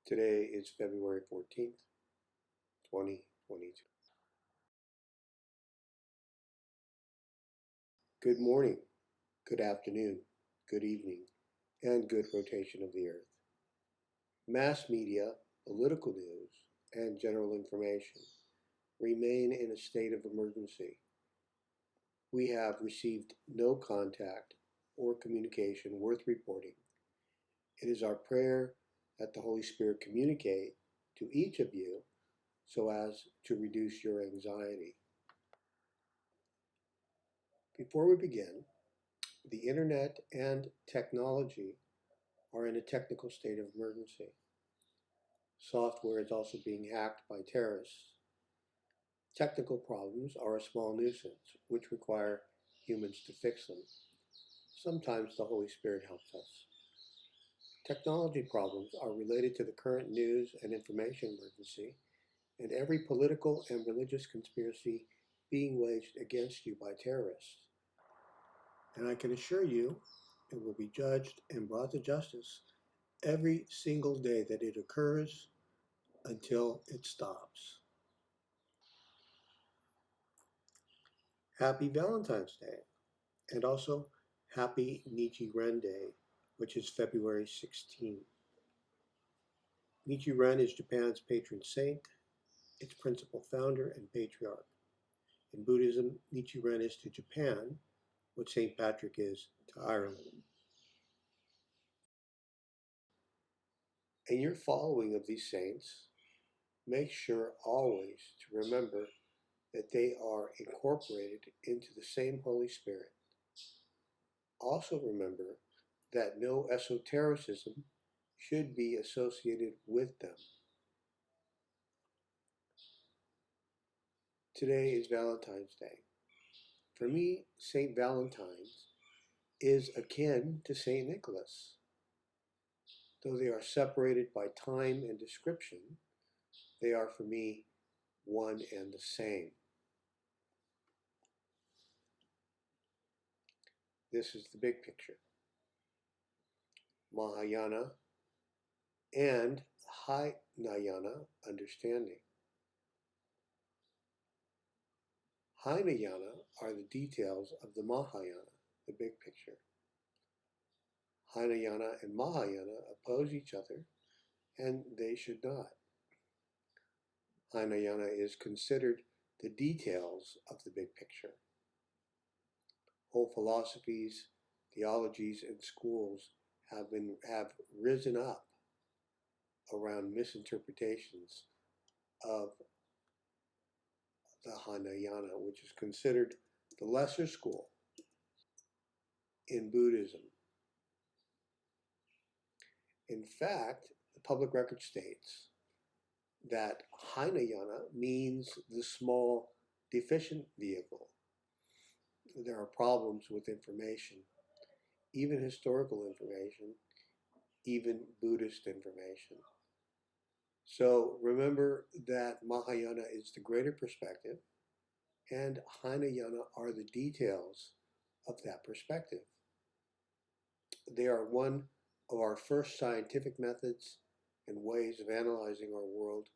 Today is February 14th, 2022. Good morning, good afternoon, good evening, and good rotation of the earth. Mass media, political news, and general information remain in a state of emergency. We have received no contact or communication worth reporting. It is our prayer that the Holy Spirit communicate to each of you so as to reduce your anxiety. Before we begin, the internet and technology are in a technical state of emergency. Software is also being hacked by terrorists. Technical problems are a small nuisance, which require humans to fix them. Sometimes the Holy Spirit helps us. Technology problems are related to the current news and information emergency and every political and religious conspiracy being waged against you by terrorists. And I can assure you it will be judged and brought to justice every single day that it occurs until it stops. Happy Valentine's Day, and also Happy Nichiren Day, which is February 16. Nichiren is Japan's patron saint, its principal founder and patriarch. In Buddhism, Nichiren is to Japan what St. Patrick is to Ireland. In your following of these saints, make sure always to remember that they are incorporated into the same Holy Spirit. Also remember that no esotericism should be associated with them. Today is Valentine's Day. For me, St. Valentine's is akin to St. Nicholas. Though they are separated by time and description, they are for me one and the same. This is the big picture. Mahayana and Hinayana understanding. Hinayana are the details of the Mahayana, the big picture. Hinayana and Mahayana oppose each other, and they should not. Hinayana is considered the details of the big picture. Whole philosophies, theologies, and schools have risen up around misinterpretations of the Hinayana, which is considered the lesser school in Buddhism. In fact, the public record states that Hinayana means the small deficient vehicle. There are problems with information, even historical information, even Buddhist information. So remember that Mahayana is the greater perspective, and Hinayana are the details of that perspective. They are one of our first scientific methods and ways of analyzing our world,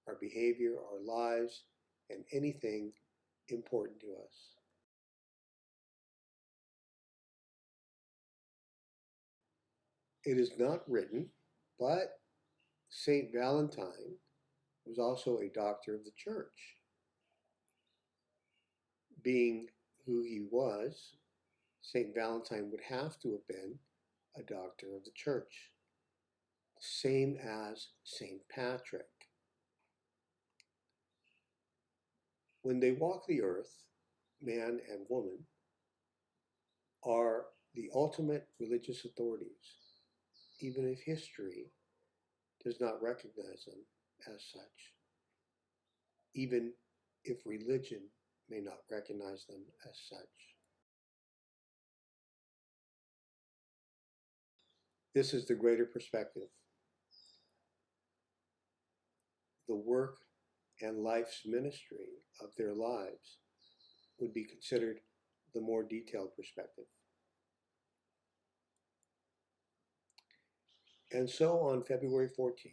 our behavior, our lives, and anything important to us. It is not written, but St. Valentine was also a doctor of the church. Being who he was, St. Valentine would have to have been a doctor of the church, same as St. Patrick. When they walk the earth, man and woman are the ultimate religious authorities, even if history does not recognize them as such, even if religion may not recognize them as such. This is the greater perspective. The work and life's ministry of their lives would be considered the more detailed perspective. And so on February 14th,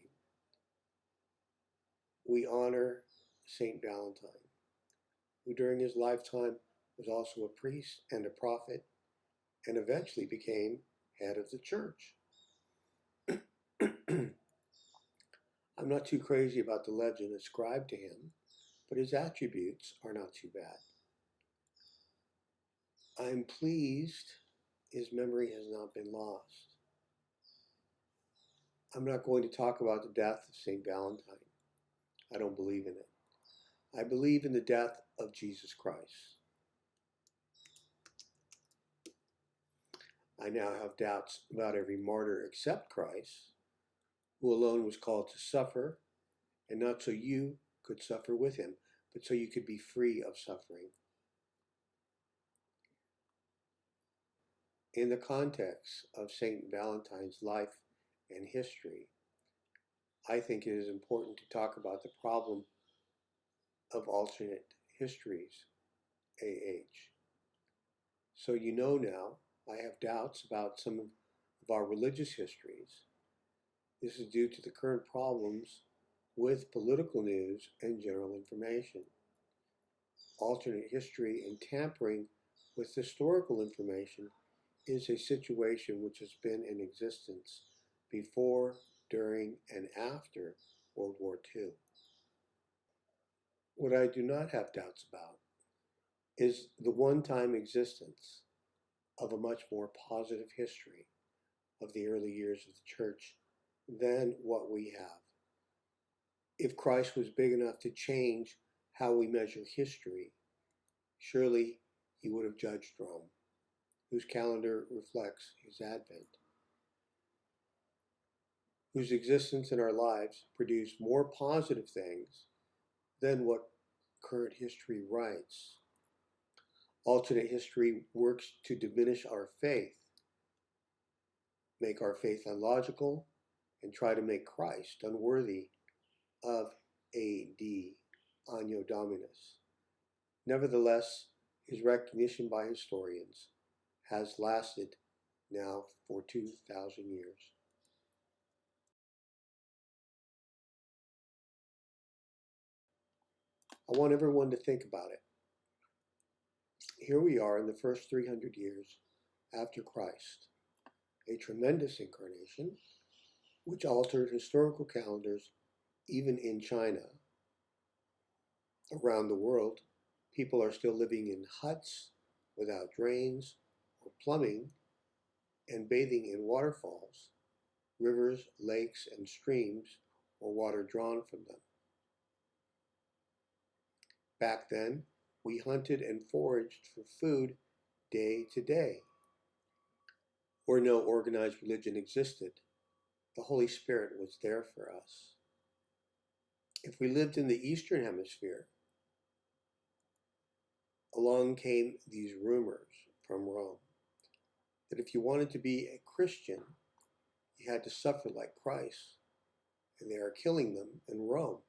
we honor Saint Valentine, who during his lifetime was also a priest and a prophet, and eventually became head of the church. I'm not too crazy about the legend ascribed to him, but his attributes are not too bad. I'm pleased his memory has not been lost. I'm not going to talk about the death of St. Valentine. I don't believe in it. I believe in the death of Jesus Christ. I now have doubts about every martyr except Christ, who alone was called to suffer, and not so you could suffer with him, but so you could be free of suffering. In the context of St. Valentine's life and history, I think it is important to talk about the problem of alternate histories, AH. So you know now, I have doubts about some of our religious histories. This is due to the current problems with political news and general information. Alternate history and tampering with historical information is a situation which has been in existence before, during, and after World War II. What I do not have doubts about is the one-time existence of a much more positive history of the early years of the church than what we have. If Christ was big enough to change how we measure history, surely he would have judged Rome, whose calendar reflects his advent, whose existence in our lives produced more positive things than what current history writes. Alternate history works to diminish our faith, make our faith illogical, and try to make Christ unworthy of AD, Anno Dominus. Nevertheless, his recognition by historians has lasted now for 2,000 years. I want everyone to think about it. Here we are in the first 300 years after Christ, a tremendous incarnation which altered historical calendars even in China. Around the world, people are still living in huts without drains or plumbing and bathing in waterfalls, rivers, lakes, and streams, or water drawn from them. Back then, we hunted and foraged for food day to day. Where no organized religion existed, the Holy Spirit was there for us. If we lived in the Eastern Hemisphere, along came these rumors from Rome that if you wanted to be a Christian, you had to suffer like Christ, and they are killing them in Rome.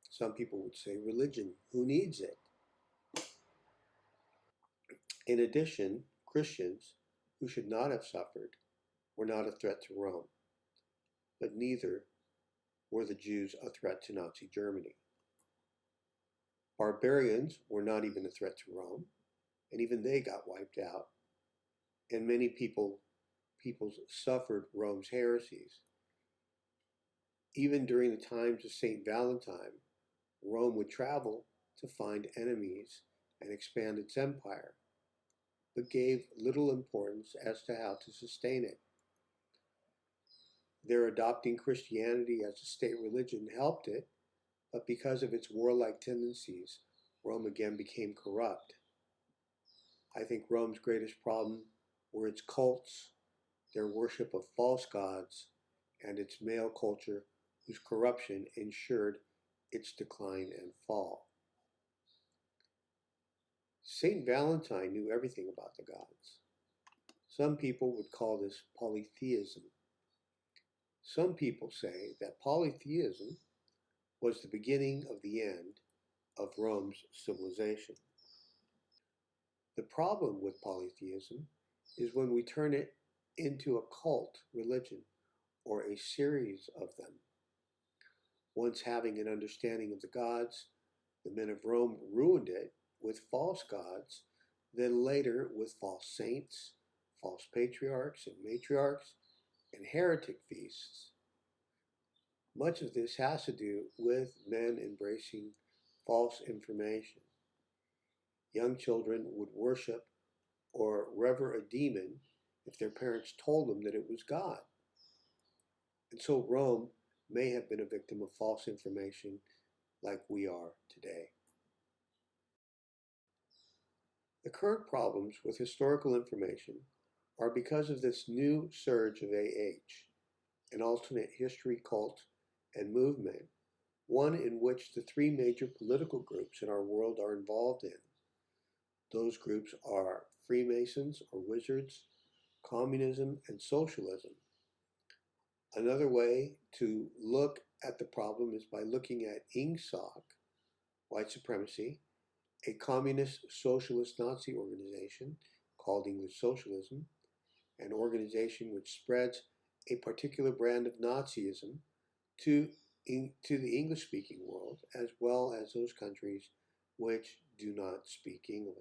Some people would say religion, who needs it? In addition, Christians who should not have suffered were not a threat to Rome, but neither were the Jews a threat to Nazi Germany. Barbarians were not even a threat to Rome, and even they got wiped out, and many peoples suffered Rome's heresies. Even during the times of St. Valentine, Rome would travel to find enemies and expand its empire, but gave little importance as to how to sustain it. Their adopting Christianity as a state religion helped it, but because of its warlike tendencies, Rome again became corrupt. I think Rome's greatest problem were its cults, their worship of false gods, and its male culture, whose corruption ensured its decline and fall. Saint Valentine knew everything about the gods. Some people would call this polytheism. Some people say that polytheism was the beginning of the end of Rome's civilization. The problem with polytheism is when we turn it into a cult religion or a series of them. Once having an understanding of the gods, the men of Rome ruined it with false gods, then later with false saints, false patriarchs and matriarchs, and heretic feasts. Much of this has to do with men embracing false information. Young children would worship or revere a demon if their parents told them that it was God. And so Rome may have been a victim of false information like we are today. The current problems with historical information are because of this new surge of an alternate history cult and movement, one in which the three major political groups in our world are involved in. Those groups are Freemasons or Wizards, communism, and socialism. Another way to look at the problem is by looking at INGSOC, white supremacy, a communist socialist Nazi organization called English socialism, an organization which spreads a particular brand of Nazism to the English-speaking world, as well as those countries which do not speak English.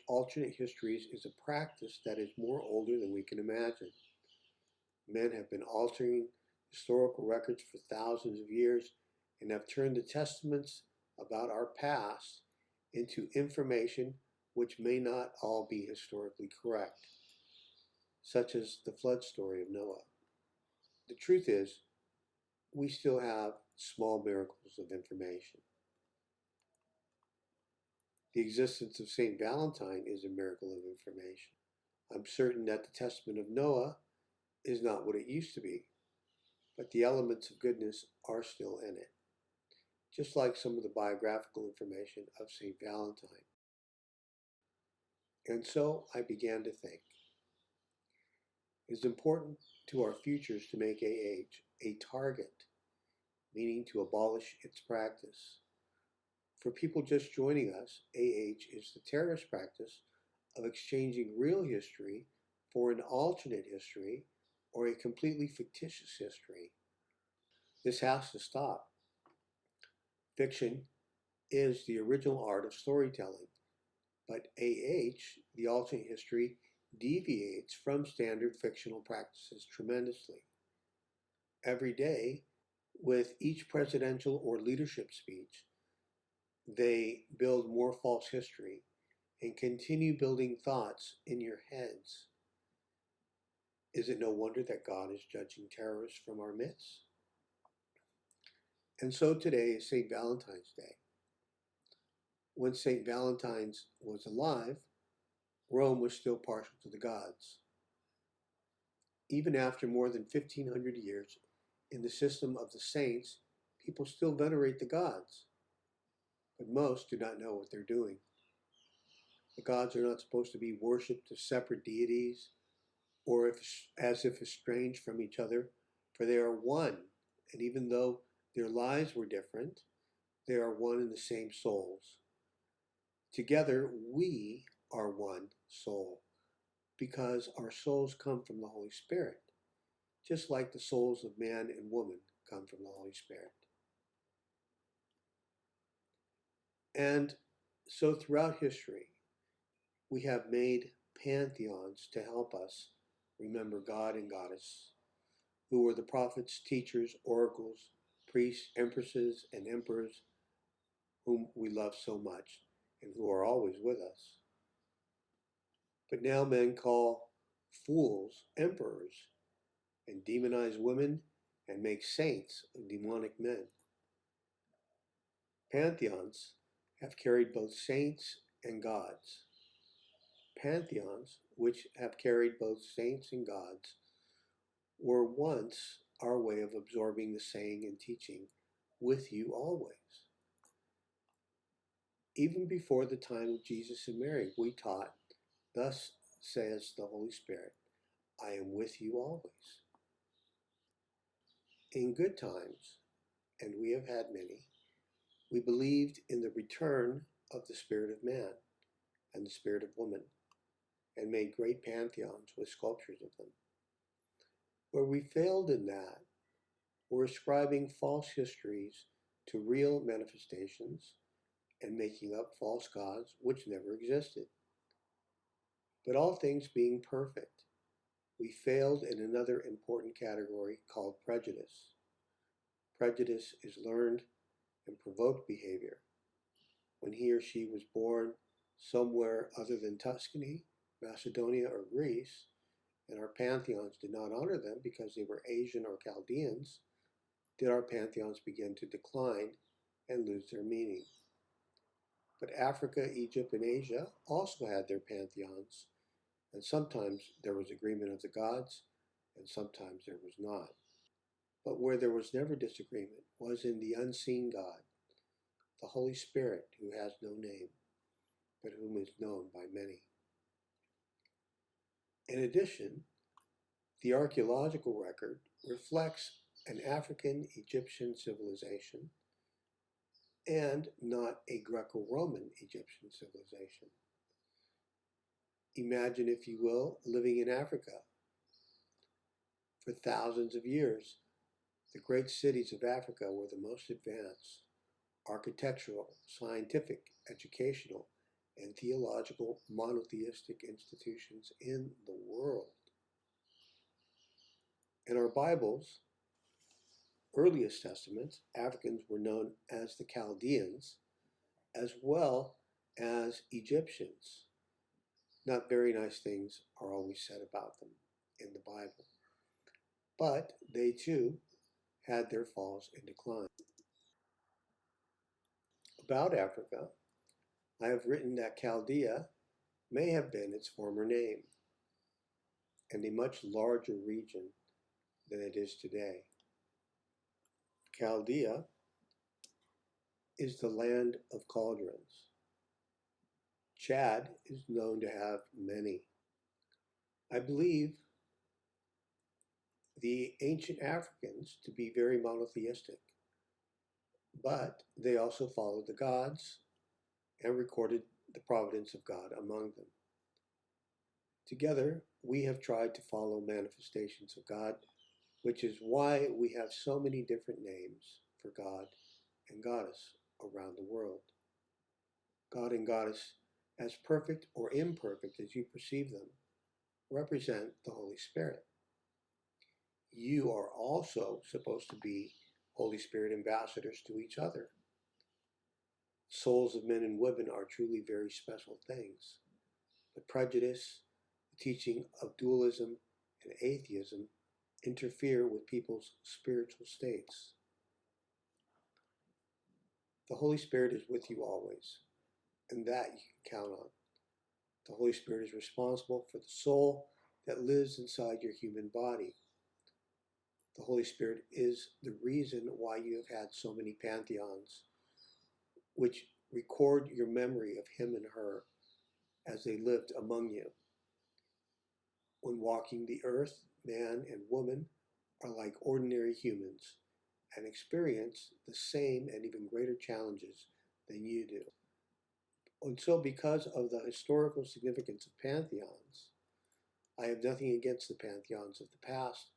Alternate histories is a practice that is more older than we can imagine. Men have been altering historical records for thousands of years and have turned the testaments about our past into information which may not all be historically correct, such as the flood story of Noah. The truth is, we still have small miracles of information. The existence of St. Valentine is a miracle of information. I'm certain that the testament of Noah is not what it used to be, but the elements of goodness are still in it, just like some of the biographical information of St. Valentine. And so I began to think, it is important to our futures to make a target, meaning to abolish its practice. For people just joining us, is the terrorist practice of exchanging real history for an alternate history or a completely fictitious history. This has to stop. Fiction is the original art of storytelling, but the alternate history, deviates from standard fictional practices tremendously. Every day, with each presidential or leadership speech, they build more false history and continue building thoughts in your heads. Is it no wonder that God is judging terrorists from our midst? And so today is St. Valentine's Day. When St. Valentine's was alive, Rome was still partial to the gods. Even after more than 1,500 years, in the system of the saints, people still venerate the gods. But most do not know what they're doing. The gods are not supposed to be worshipped as separate deities or as if estranged from each other, for they are one, and even though their lives were different, they are one and the same souls. Together, we are one soul, because our souls come from the Holy Spirit, just like the souls of man and woman come from the Holy Spirit. And so throughout history, we have made pantheons to help us remember God and Goddess, who were the prophets, teachers, oracles, priests, empresses, and emperors whom we love so much and who are always with us. But now men call fools emperors and demonize women and make saints of demonic men. Pantheons have carried both saints and gods. Pantheons, which have carried both saints and gods, were once our way of absorbing the saying and teaching, with you always. Even before the time of Jesus and Mary, we taught, "Thus says the Holy Spirit, I am with you always." In good times, and we have had many, we believed in the return of the spirit of man and the spirit of woman, and made great pantheons with sculptures of them. Where we failed in that, we're ascribing false histories to real manifestations and making up false gods which never existed. But all things being perfect, we failed in another important category called prejudice. Prejudice is learned and provoked behavior. When he or she was born somewhere other than Tuscany, Macedonia, or Greece, and our pantheons did not honor them because they were Asian or Chaldeans, did our pantheons begin to decline and lose their meaning. But Africa, Egypt, and Asia also had their pantheons, and sometimes there was agreement of the gods, and sometimes there was not. But where there was never disagreement was in the unseen God, the Holy Spirit, who has no name, but whom is known by many. In addition, the archaeological record reflects an African-Egyptian civilization and not a Greco-Roman Egyptian civilization. Imagine, if you will, living in Africa. For thousands of years, the great cities of Africa were the most advanced architectural, scientific, educational, and theological monotheistic institutions in the world. In our Bibles, earliest testaments, Africans were known as the Chaldeans, as well as Egyptians. Not very nice things are always said about them in the Bible, but they too had their falls and decline. About Africa, I have written that Chaldea may have been its former name, and a much larger region than it is today. Chaldea is the land of cauldrons. Chad is known to have many. I believe the ancient Africans to be very monotheistic, but they also followed the gods and recorded the providence of God among them. Together, we have tried to follow manifestations of God, which is why we have so many different names for God and Goddess around the world. God and Goddess, as perfect or imperfect as you perceive them, represent the Holy Spirit. You are also supposed to be Holy Spirit ambassadors to each other. Souls of men and women are truly very special things. But prejudice, the teaching of dualism, and atheism interfere with people's spiritual states. The Holy Spirit is with you always, and that you can count on. The Holy Spirit is responsible for the soul that lives inside your human body. The Holy Spirit is the reason why you have had so many pantheons, which record your memory of him and her as they lived among you. When walking the earth, man and woman are like ordinary humans and experience the same and even greater challenges than you do. And so, because of the historical significance of pantheons, I have nothing against the pantheons of the past,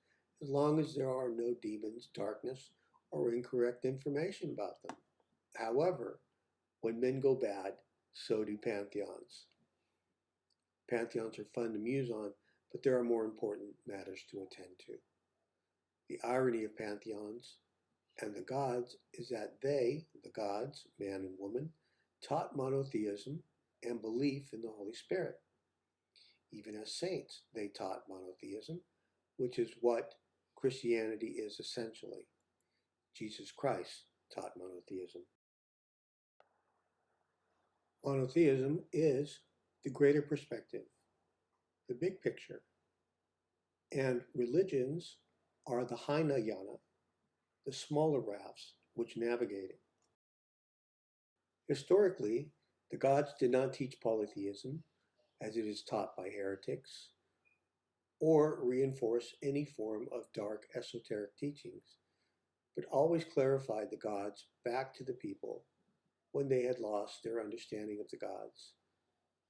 as long as there are no demons, darkness, or incorrect information about them. However, when men go bad, so do pantheons. Pantheons are fun to muse on, but there are more important matters to attend to. The irony of pantheons and the gods is that they, the gods, man and woman, taught monotheism and belief in the Holy Spirit. Even as saints, they taught monotheism, which is what Christianity is essentially. Jesus Christ taught monotheism. Monotheism is the greater perspective, the big picture, and religions are the Hinayana, the smaller rafts which navigate it. Historically, The gods did not teach polytheism, as it is taught by heretics, or reinforce any form of dark esoteric teachings, but always clarified the gods back to the people when they had lost their understanding of the gods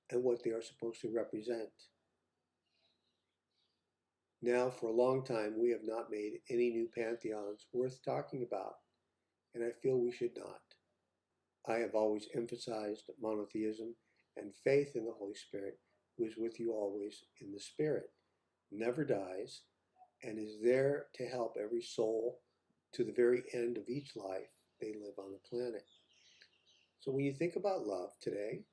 and what they are supposed to represent. Now, for a long time, we have not made any new pantheons worth talking about, and I feel we should not. I have always emphasized monotheism and faith in the Holy Spirit, who is with you always in the Spirit, never dies, and is there to help every soul to the very end of each life they live on the planet. So when you think about love today,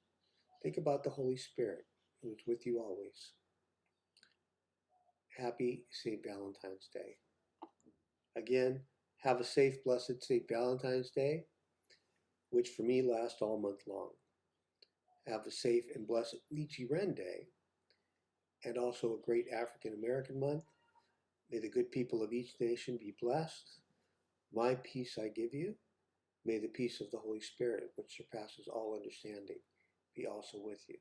think about the Holy Spirit, who is with you always. Happy St. Valentine's Day. Again, have a safe, blessed St. Valentine's Day, which for me lasts all month long. Have a safe and blessed MMXII Day, and also a great African American month. May the good people of each nation be blessed. My peace I give you. May the peace of the Holy Spirit, which surpasses all understanding, be also with you.